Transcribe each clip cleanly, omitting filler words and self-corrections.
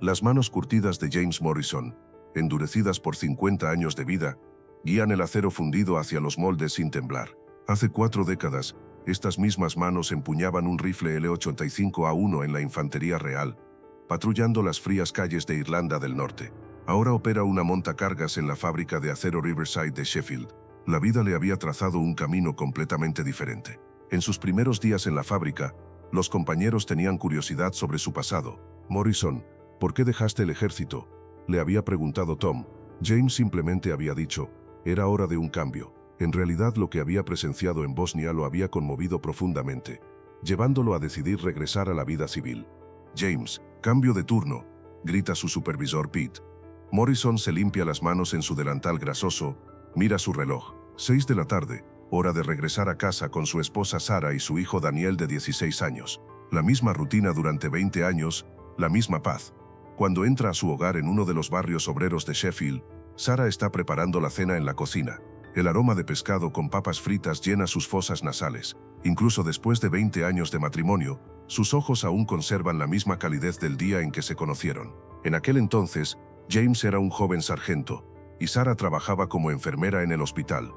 Las manos curtidas de James Morrison, endurecidas por 50 años de vida, guían el acero fundido hacia los moldes sin temblar. Hace 4 décadas, estas mismas manos empuñaban un rifle L85A1 en la Infantería Real, patrullando las frías calles de Irlanda del Norte. Ahora opera una montacargas en la fábrica de acero Riverside de Sheffield. La vida le había trazado un camino completamente diferente. En sus primeros días en la fábrica, los compañeros tenían curiosidad sobre su pasado. Morrison, ¿por qué dejaste el ejército?, le había preguntado Tom. James simplemente había dicho, era hora de un cambio. En realidad lo que había presenciado en Bosnia lo había conmovido profundamente, llevándolo a decidir regresar a la vida civil. James, cambio de turno, grita su supervisor Pete. Morrison se limpia las manos en su delantal grasoso, mira su reloj. 6 de la tarde, hora de regresar a casa con su esposa Sara y su hijo Daniel de 16 años. La misma rutina durante 20 años, la misma paz. Cuando entra a su hogar en uno de los barrios obreros de Sheffield, Sara está preparando la cena en la cocina. El aroma de pescado con papas fritas llena sus fosas nasales. Incluso después de 20 años de matrimonio, sus ojos aún conservan la misma calidez del día en que se conocieron. En aquel entonces, James era un joven sargento, y Sara trabajaba como enfermera en el hospital.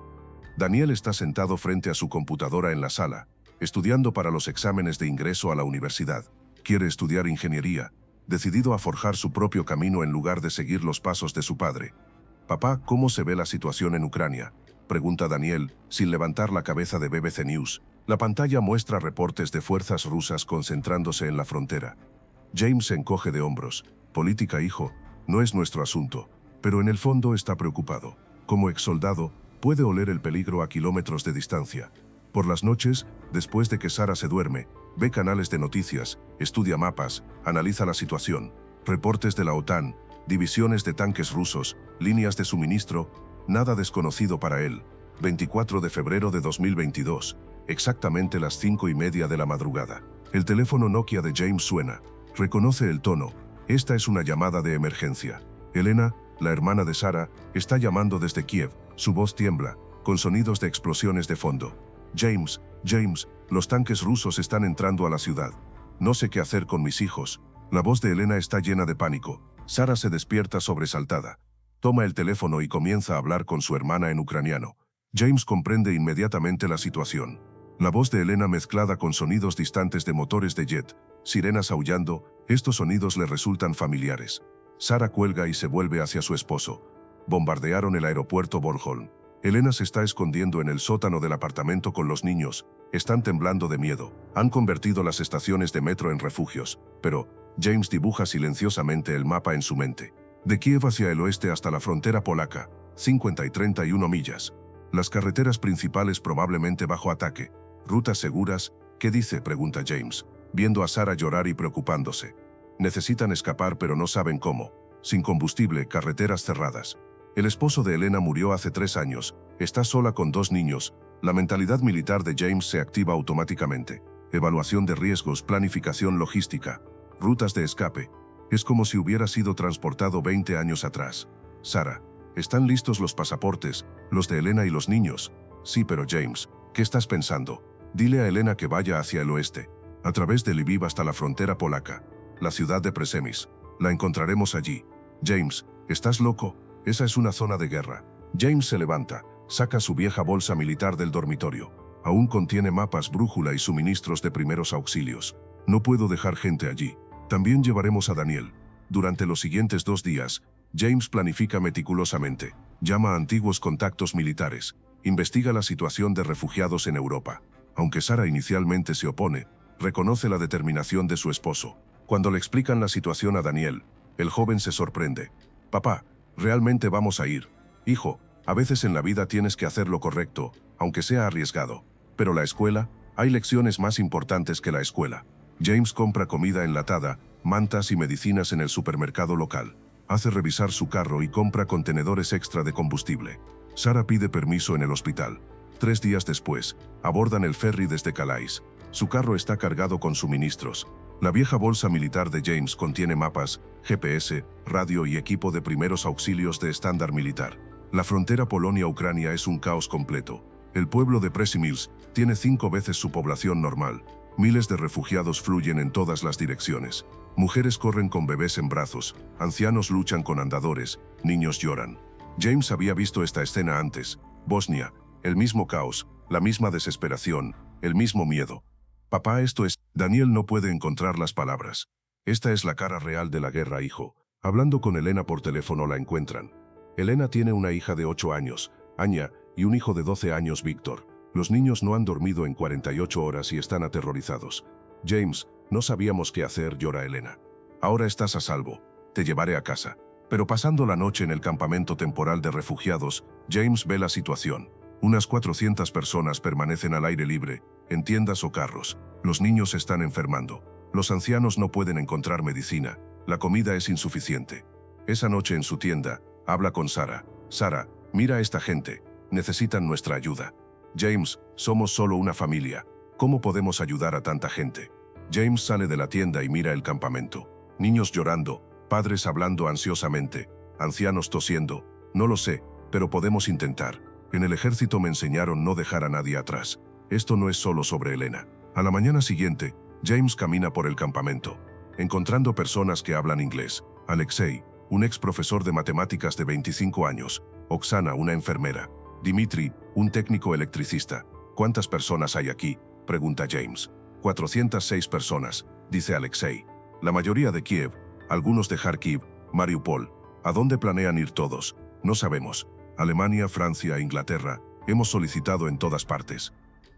Daniel está sentado frente a su computadora en la sala, estudiando para los exámenes de ingreso a la universidad. Quiere estudiar ingeniería, decidido a forjar su propio camino en lugar de seguir los pasos de su padre. «Papá, ¿cómo se ve la situación en Ucrania?», pregunta Daniel, sin levantar la cabeza de BBC News. La pantalla muestra reportes de fuerzas rusas concentrándose en la frontera. James se encoge de hombros. «Política, hijo, no es nuestro asunto», pero en el fondo está preocupado. Como exsoldado, puede oler el peligro a kilómetros de distancia. Por las noches, después de que Sara se duerme, ve canales de noticias, estudia mapas, analiza la situación, reportes de la OTAN, divisiones de tanques rusos, líneas de suministro, nada desconocido para él. 24 de febrero de 2022, exactamente las 5:30 de la madrugada. El teléfono Nokia de James suena. Reconoce el tono. Esta es una llamada de emergencia. Elena, la hermana de Sara, está llamando desde Kiev. Su voz tiembla, con sonidos de explosiones de fondo. James, los tanques rusos están entrando a la ciudad. No sé qué hacer con mis hijos. La voz de Elena está llena de pánico. Sara se despierta sobresaltada. Toma el teléfono y comienza a hablar con su hermana en ucraniano. James comprende inmediatamente la situación. La voz de Elena mezclada con sonidos distantes de motores de jet, sirenas aullando, estos sonidos le resultan familiares. Sara cuelga y se vuelve hacia su esposo. Bombardearon el aeropuerto Bornholm. Elena se está escondiendo en el sótano del apartamento con los niños. Están temblando de miedo. Han convertido las estaciones de metro en refugios. Pero James dibuja silenciosamente el mapa en su mente. De Kiev hacia el oeste hasta la frontera polaca, 50 y 31 millas. Las carreteras principales probablemente bajo ataque. Rutas seguras. ¿Qué dice?, pregunta James, viendo a Sara llorar y preocupándose. Necesitan escapar pero no saben cómo. Sin combustible, carreteras cerradas. El esposo de Elena murió hace 3 años. Está sola con 2 niños. La mentalidad militar de James se activa automáticamente. Evaluación de riesgos, planificación logística, rutas de escape. Es como si hubiera sido transportado 20 años atrás. Sara, ¿están listos los pasaportes, los de Elena y los niños? Sí, pero James, ¿qué estás pensando? Dile a Elena que vaya hacia el oeste, a través de Lviv hasta la frontera polaca, la ciudad de Przemyśl. La encontraremos allí. James, ¿estás loco? Esa es una zona de guerra. James se levanta, saca su vieja bolsa militar del dormitorio. Aún contiene mapas, brújula y suministros de primeros auxilios. No puedo dejar gente allí. También llevaremos a Daniel. Durante los siguientes 2 días, James planifica meticulosamente. Llama a antiguos contactos militares. Investiga la situación de refugiados en Europa. Aunque Sara inicialmente se opone, reconoce la determinación de su esposo. Cuando le explican la situación a Daniel, el joven se sorprende. «Papá, ¿realmente vamos a ir? Hijo, a veces en la vida tienes que hacer lo correcto, aunque sea arriesgado. Pero la escuela, hay lecciones más importantes que la escuela». James compra comida enlatada, mantas y medicinas en el supermercado local. Hace revisar su carro y compra contenedores extra de combustible. Sara pide permiso en el hospital. 3 días después, abordan el ferry desde Calais. Su carro está cargado con suministros. La vieja bolsa militar de James contiene mapas, GPS, radio y equipo de primeros auxilios de estándar militar. La frontera Polonia-Ucrania es un caos completo. El pueblo de Przemyśl tiene 5 veces su población normal. Miles de refugiados fluyen en todas las direcciones. Mujeres corren con bebés en brazos, ancianos luchan con andadores, niños lloran. James había visto esta escena antes. Bosnia, el mismo caos, la misma desesperación, el mismo miedo. Papá, esto es... Daniel no puede encontrar las palabras. Esta es la cara real de la guerra, hijo. Hablando con Elena por teléfono la encuentran. Elena tiene una hija de 8 años, Anya, y un hijo de 12 años, Víctor. Los niños no han dormido en 48 horas y están aterrorizados. James, no sabíamos qué hacer, llora Elena. Ahora estás a salvo. Te llevaré a casa. Pero pasando la noche en el campamento temporal de refugiados, James ve la situación. Unas 400 personas permanecen al aire libre, en tiendas o carros. Los niños están enfermando. Los ancianos no pueden encontrar medicina. La comida es insuficiente. Esa noche en su tienda, habla con Sara. Sara, mira a esta gente. Necesitan nuestra ayuda. James, somos solo una familia. ¿Cómo podemos ayudar a tanta gente? James sale de la tienda y mira el campamento. Niños llorando, padres hablando ansiosamente, ancianos tosiendo. No lo sé, pero podemos intentar. En el ejército me enseñaron no dejar a nadie atrás. Esto no es solo sobre Elena. A la mañana siguiente, James camina por el campamento, encontrando personas que hablan inglés. Alexei, un ex profesor de matemáticas de 25 años. Oksana, una enfermera. Dimitri, un técnico electricista. ¿Cuántas personas hay aquí?, pregunta James. 406 personas, dice Alexei. La mayoría de Kiev, algunos de Kharkiv, Mariupol. ¿A dónde planean ir todos? No sabemos. Alemania, Francia, Inglaterra. Hemos solicitado en todas partes.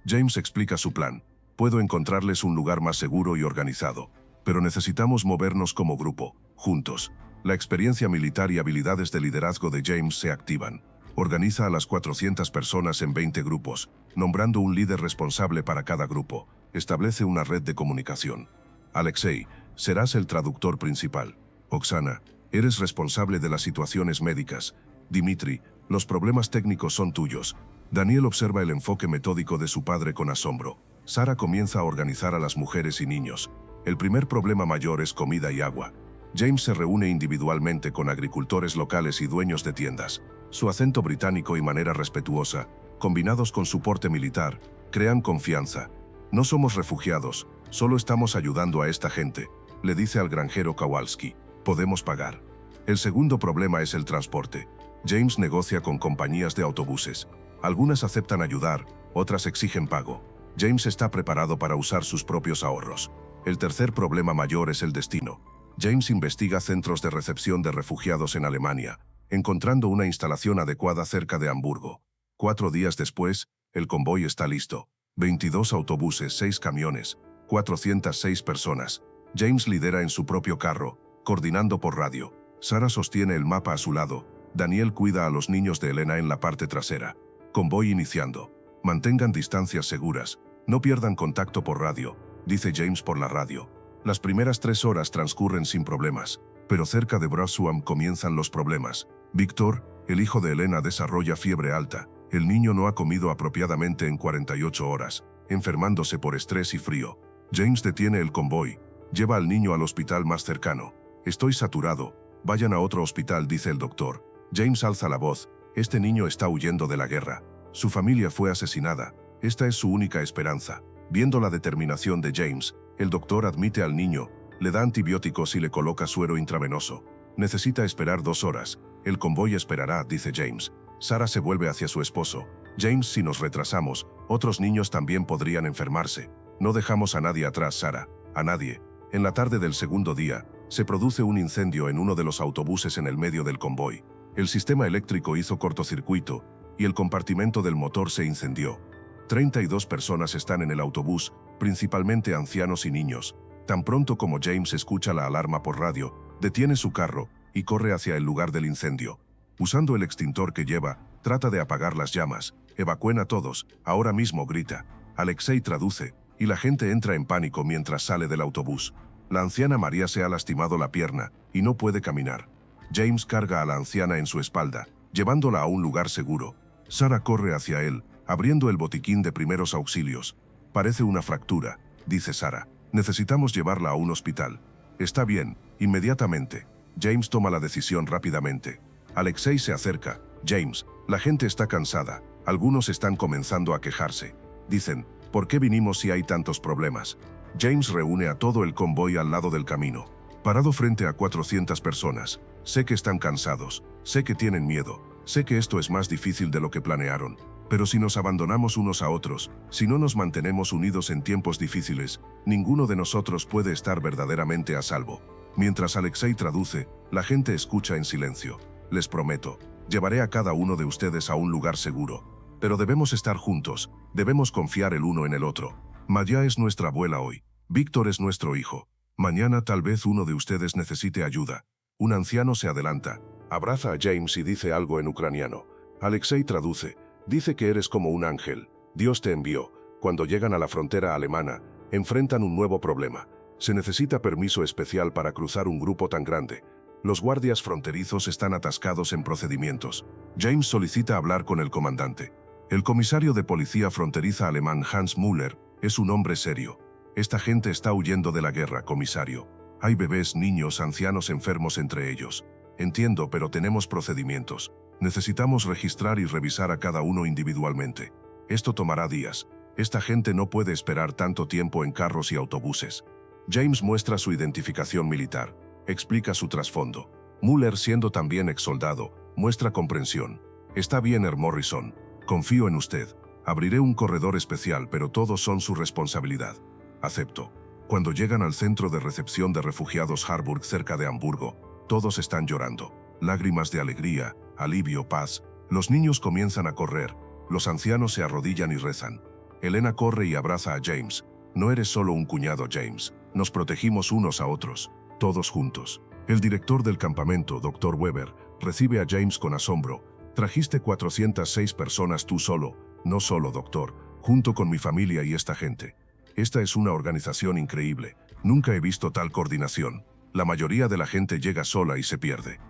James explica su plan. Puedo encontrarles un lugar más seguro y organizado. Pero necesitamos movernos como grupo, juntos. La experiencia militar y habilidades de liderazgo de James se activan. Organiza a las 400 personas en 20 grupos, nombrando un líder responsable para cada grupo. Establece una red de comunicación. Alexei, serás el traductor principal. Oksana, eres responsable de las situaciones médicas. Dimitri, los problemas técnicos son tuyos. Daniel observa el enfoque metódico de su padre con asombro. Sara comienza a organizar a las mujeres y niños. El primer problema mayor es comida y agua. James se reúne individualmente con agricultores locales y dueños de tiendas. Su acento británico y manera respetuosa, combinados con su porte militar, crean confianza. No somos refugiados, solo estamos ayudando a esta gente, le dice al granjero Kowalski. Podemos pagar. El segundo problema es el transporte. James negocia con compañías de autobuses. Algunas aceptan ayudar, otras exigen pago. James está preparado para usar sus propios ahorros. El tercer problema mayor es el destino. James investiga centros de recepción de refugiados en Alemania, encontrando una instalación adecuada cerca de Hamburgo. 4 días después, el convoy está listo. 22 autobuses, 6 camiones, 406 personas. James lidera en su propio carro, coordinando por radio. Sara sostiene el mapa a su lado. Daniel cuida a los niños de Elena en la parte trasera. Convoy iniciando. Mantengan distancias seguras. No pierdan contacto por radio, dice James por la radio. Las primeras 3 horas transcurren sin problemas, pero cerca de Brasuam comienzan los problemas. Víctor, el hijo de Elena, desarrolla fiebre alta. El niño no ha comido apropiadamente en 48 horas, enfermándose por estrés y frío. James detiene el convoy. Lleva al niño al hospital más cercano. Estoy saturado. Vayan a otro hospital, dice el doctor. James alza la voz. Este niño está huyendo de la guerra. Su familia fue asesinada. Esta es su única esperanza. Viendo la determinación de James, el doctor admite al niño, le da antibióticos y le coloca suero intravenoso. Necesita esperar 2 horas. El convoy esperará, dice James. Sara se vuelve hacia su esposo. James, si nos retrasamos, otros niños también podrían enfermarse. No dejamos a nadie atrás, Sara. A nadie. En la tarde del segundo día, se produce un incendio en uno de los autobuses en el medio del convoy. El sistema eléctrico hizo cortocircuito y el compartimento del motor se incendió. 32 personas están en el autobús, principalmente ancianos y niños. Tan pronto como James escucha la alarma por radio, detiene su carro y corre hacia el lugar del incendio. Usando el extintor que lleva, trata de apagar las llamas. Evacúen a todos, ahora mismo, grita. Alexei traduce, y la gente entra en pánico mientras sale del autobús. La anciana María se ha lastimado la pierna y no puede caminar. James carga a la anciana en su espalda, llevándola a un lugar seguro. Sara corre hacia él, abriendo el botiquín de primeros auxilios. Parece una fractura, dice Sara. Necesitamos llevarla a un hospital. Está bien, inmediatamente. James toma la decisión rápidamente. Alexei se acerca. James, la gente está cansada. Algunos están comenzando a quejarse. Dicen, ¿por qué vinimos si hay tantos problemas? James reúne a todo el convoy al lado del camino. Parado frente a 400 personas. Sé que están cansados, sé que tienen miedo, sé que esto es más difícil de lo que planearon. Pero si nos abandonamos unos a otros, si no nos mantenemos unidos en tiempos difíciles, ninguno de nosotros puede estar verdaderamente a salvo. Mientras Alexei traduce, la gente escucha en silencio. Les prometo, llevaré a cada uno de ustedes a un lugar seguro. Pero debemos estar juntos, debemos confiar el uno en el otro. Maya es nuestra abuela hoy. Víctor es nuestro hijo. Mañana tal vez uno de ustedes necesite ayuda. Un anciano se adelanta, abraza a James y dice algo en ucraniano. Alexei traduce, dice que eres como un ángel. Dios te envió. Cuando llegan a la frontera alemana, enfrentan un nuevo problema. Se necesita permiso especial para cruzar un grupo tan grande. Los guardias fronterizos están atascados en procedimientos. James solicita hablar con el comandante. El comisario de policía fronteriza alemán Hans Müller es un hombre serio. Esta gente está huyendo de la guerra, comisario. Hay bebés, niños, ancianos enfermos entre ellos. Entiendo, pero tenemos procedimientos. Necesitamos registrar y revisar a cada uno individualmente. Esto tomará días. Esta gente no puede esperar tanto tiempo en carros y autobuses. James muestra su identificación militar. Explica su trasfondo. Müller, siendo también exsoldado, muestra comprensión. Está bien, Morrison. Confío en usted. Abriré un corredor especial, pero todos son su responsabilidad. Acepto. Cuando llegan al centro de recepción de refugiados Harburg cerca de Hamburgo, todos están llorando. Lágrimas de alegría, alivio, paz. Los niños comienzan a correr. Los ancianos se arrodillan y rezan. Elena corre y abraza a James. No eres solo un cuñado, James. Nos protegimos unos a otros, todos juntos. El director del campamento, Dr. Weber, recibe a James con asombro. Trajiste 406 personas tú solo. No solo, doctor, junto con mi familia y esta gente. Esta es una organización increíble. Nunca he visto tal coordinación. La mayoría de la gente llega sola y se pierde.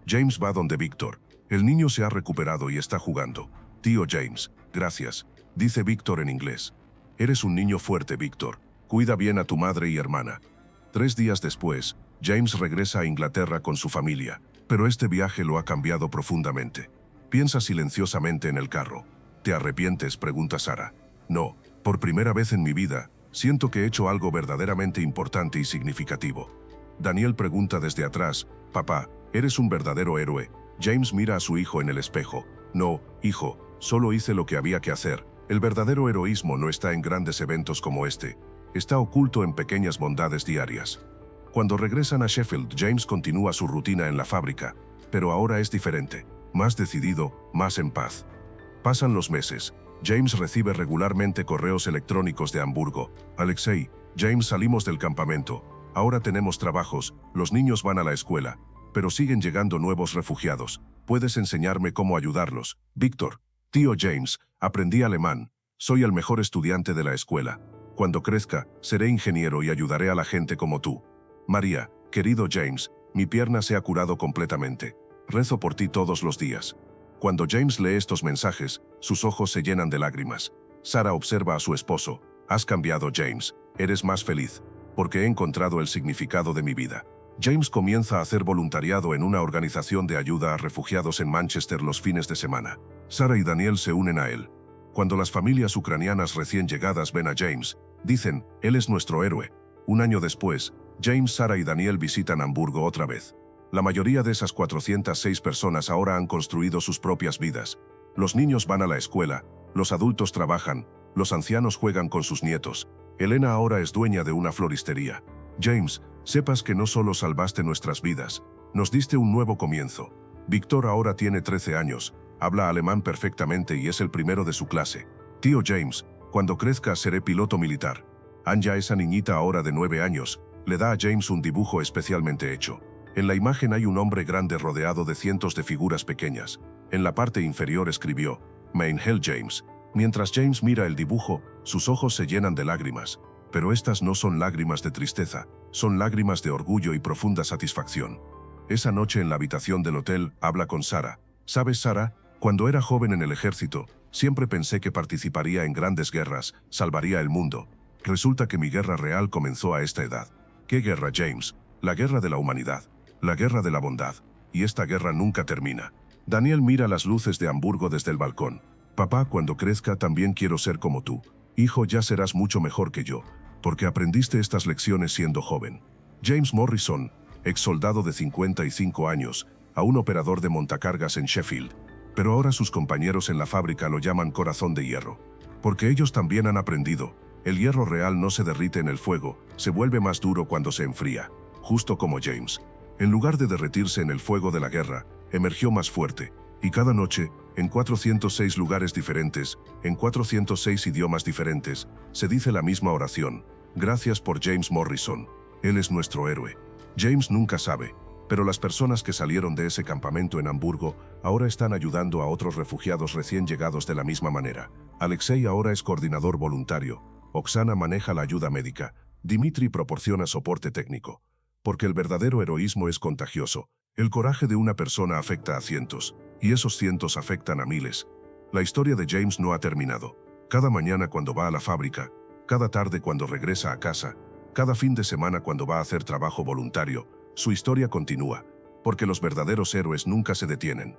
James va donde Víctor. El niño se ha recuperado y está jugando. Tío James, gracias, dice Víctor en inglés. Eres un niño fuerte, Víctor. Cuida bien a tu madre y hermana. 3 días después, James regresa a Inglaterra con su familia, pero este viaje lo ha cambiado profundamente. Piensa silenciosamente en el carro. ¿Te arrepientes?, pregunta Sara. No, por primera vez en mi vida, siento que he hecho algo verdaderamente importante y significativo. Daniel pregunta desde atrás, papá, ¿eres un verdadero héroe? James mira a su hijo en el espejo. No, hijo, solo hice lo que había que hacer. El verdadero heroísmo no está en grandes eventos como este. Está oculto en pequeñas bondades diarias. Cuando regresan a Sheffield, James continúa su rutina en la fábrica, pero ahora es diferente, más decidido, más en paz. Pasan los meses. James recibe regularmente correos electrónicos de Hamburgo. Alexei, James, salimos del campamento. Ahora tenemos trabajos, los niños van a la escuela, pero siguen llegando nuevos refugiados. ¿Puedes enseñarme cómo ayudarlos? Víctor, tío James, aprendí alemán. Soy el mejor estudiante de la escuela. Cuando crezca, seré ingeniero y ayudaré a la gente como tú. María, querido James, mi pierna se ha curado completamente. Rezo por ti todos los días. Cuando James lee estos mensajes, sus ojos se llenan de lágrimas. Sara observa a su esposo. Has cambiado, James. Eres más feliz. Porque he encontrado el significado de mi vida. James comienza a hacer voluntariado en una organización de ayuda a refugiados en Manchester los fines de semana. Sara y Daniel se unen a él. Cuando las familias ucranianas recién llegadas ven a James, dicen, él es nuestro héroe. Un año después, James, Sara y Daniel visitan Hamburgo otra vez. La mayoría de esas 406 personas ahora han construido sus propias vidas. Los niños van a la escuela, los adultos trabajan, los ancianos juegan con sus nietos. Elena ahora es dueña de una floristería. James, sepas que no solo salvaste nuestras vidas, nos diste un nuevo comienzo. Víctor ahora tiene 13 años, habla alemán perfectamente y es el primero de su clase. Tío James, cuando crezca seré piloto militar. Anja, esa niñita ahora de 9 años, le da a James un dibujo especialmente hecho. En la imagen hay un hombre grande rodeado de cientos de figuras pequeñas. En la parte inferior escribió, Mein Held James. Mientras James mira el dibujo, sus ojos se llenan de lágrimas. Pero estas no son lágrimas de tristeza, son lágrimas de orgullo y profunda satisfacción. Esa noche en la habitación del hotel, habla con Sara. ¿Sabes, Sara? Cuando era joven en el ejército, siempre pensé que participaría en grandes guerras, salvaría el mundo. Resulta que mi guerra real comenzó a esta edad. ¿Qué guerra, James? La guerra de la humanidad. La guerra de la bondad. Y esta guerra nunca termina. Daniel mira las luces de Hamburgo desde el balcón. Papá, cuando crezca también quiero ser como tú. Hijo, ya serás mucho mejor que yo. porque aprendiste estas lecciones siendo joven. James Morrison, ex soldado de 55 años, aún operador de montacargas en Sheffield, pero ahora sus compañeros en la fábrica lo llaman corazón de hierro. Porque ellos también han aprendido, el hierro real no se derrite en el fuego, se vuelve más duro cuando se enfría, justo como James. En lugar de derretirse en el fuego de la guerra, emergió más fuerte, y cada noche, en 406 lugares diferentes, en 406 idiomas diferentes, se dice la misma oración: gracias por James Morrison, él es nuestro héroe. James nunca sabe, pero las personas que salieron de ese campamento en Hamburgo ahora están ayudando a otros refugiados recién llegados de la misma manera. Alexei ahora es coordinador voluntario, Oksana maneja la ayuda médica, Dimitri proporciona soporte técnico. Porque el verdadero heroísmo es contagioso. El coraje de una persona afecta a cientos, y esos cientos afectan a miles. La historia de James no ha terminado. Cada mañana cuando va a la fábrica, cada tarde cuando regresa a casa, cada fin de semana cuando va a hacer trabajo voluntario, su historia continúa, porque los verdaderos héroes nunca se detienen.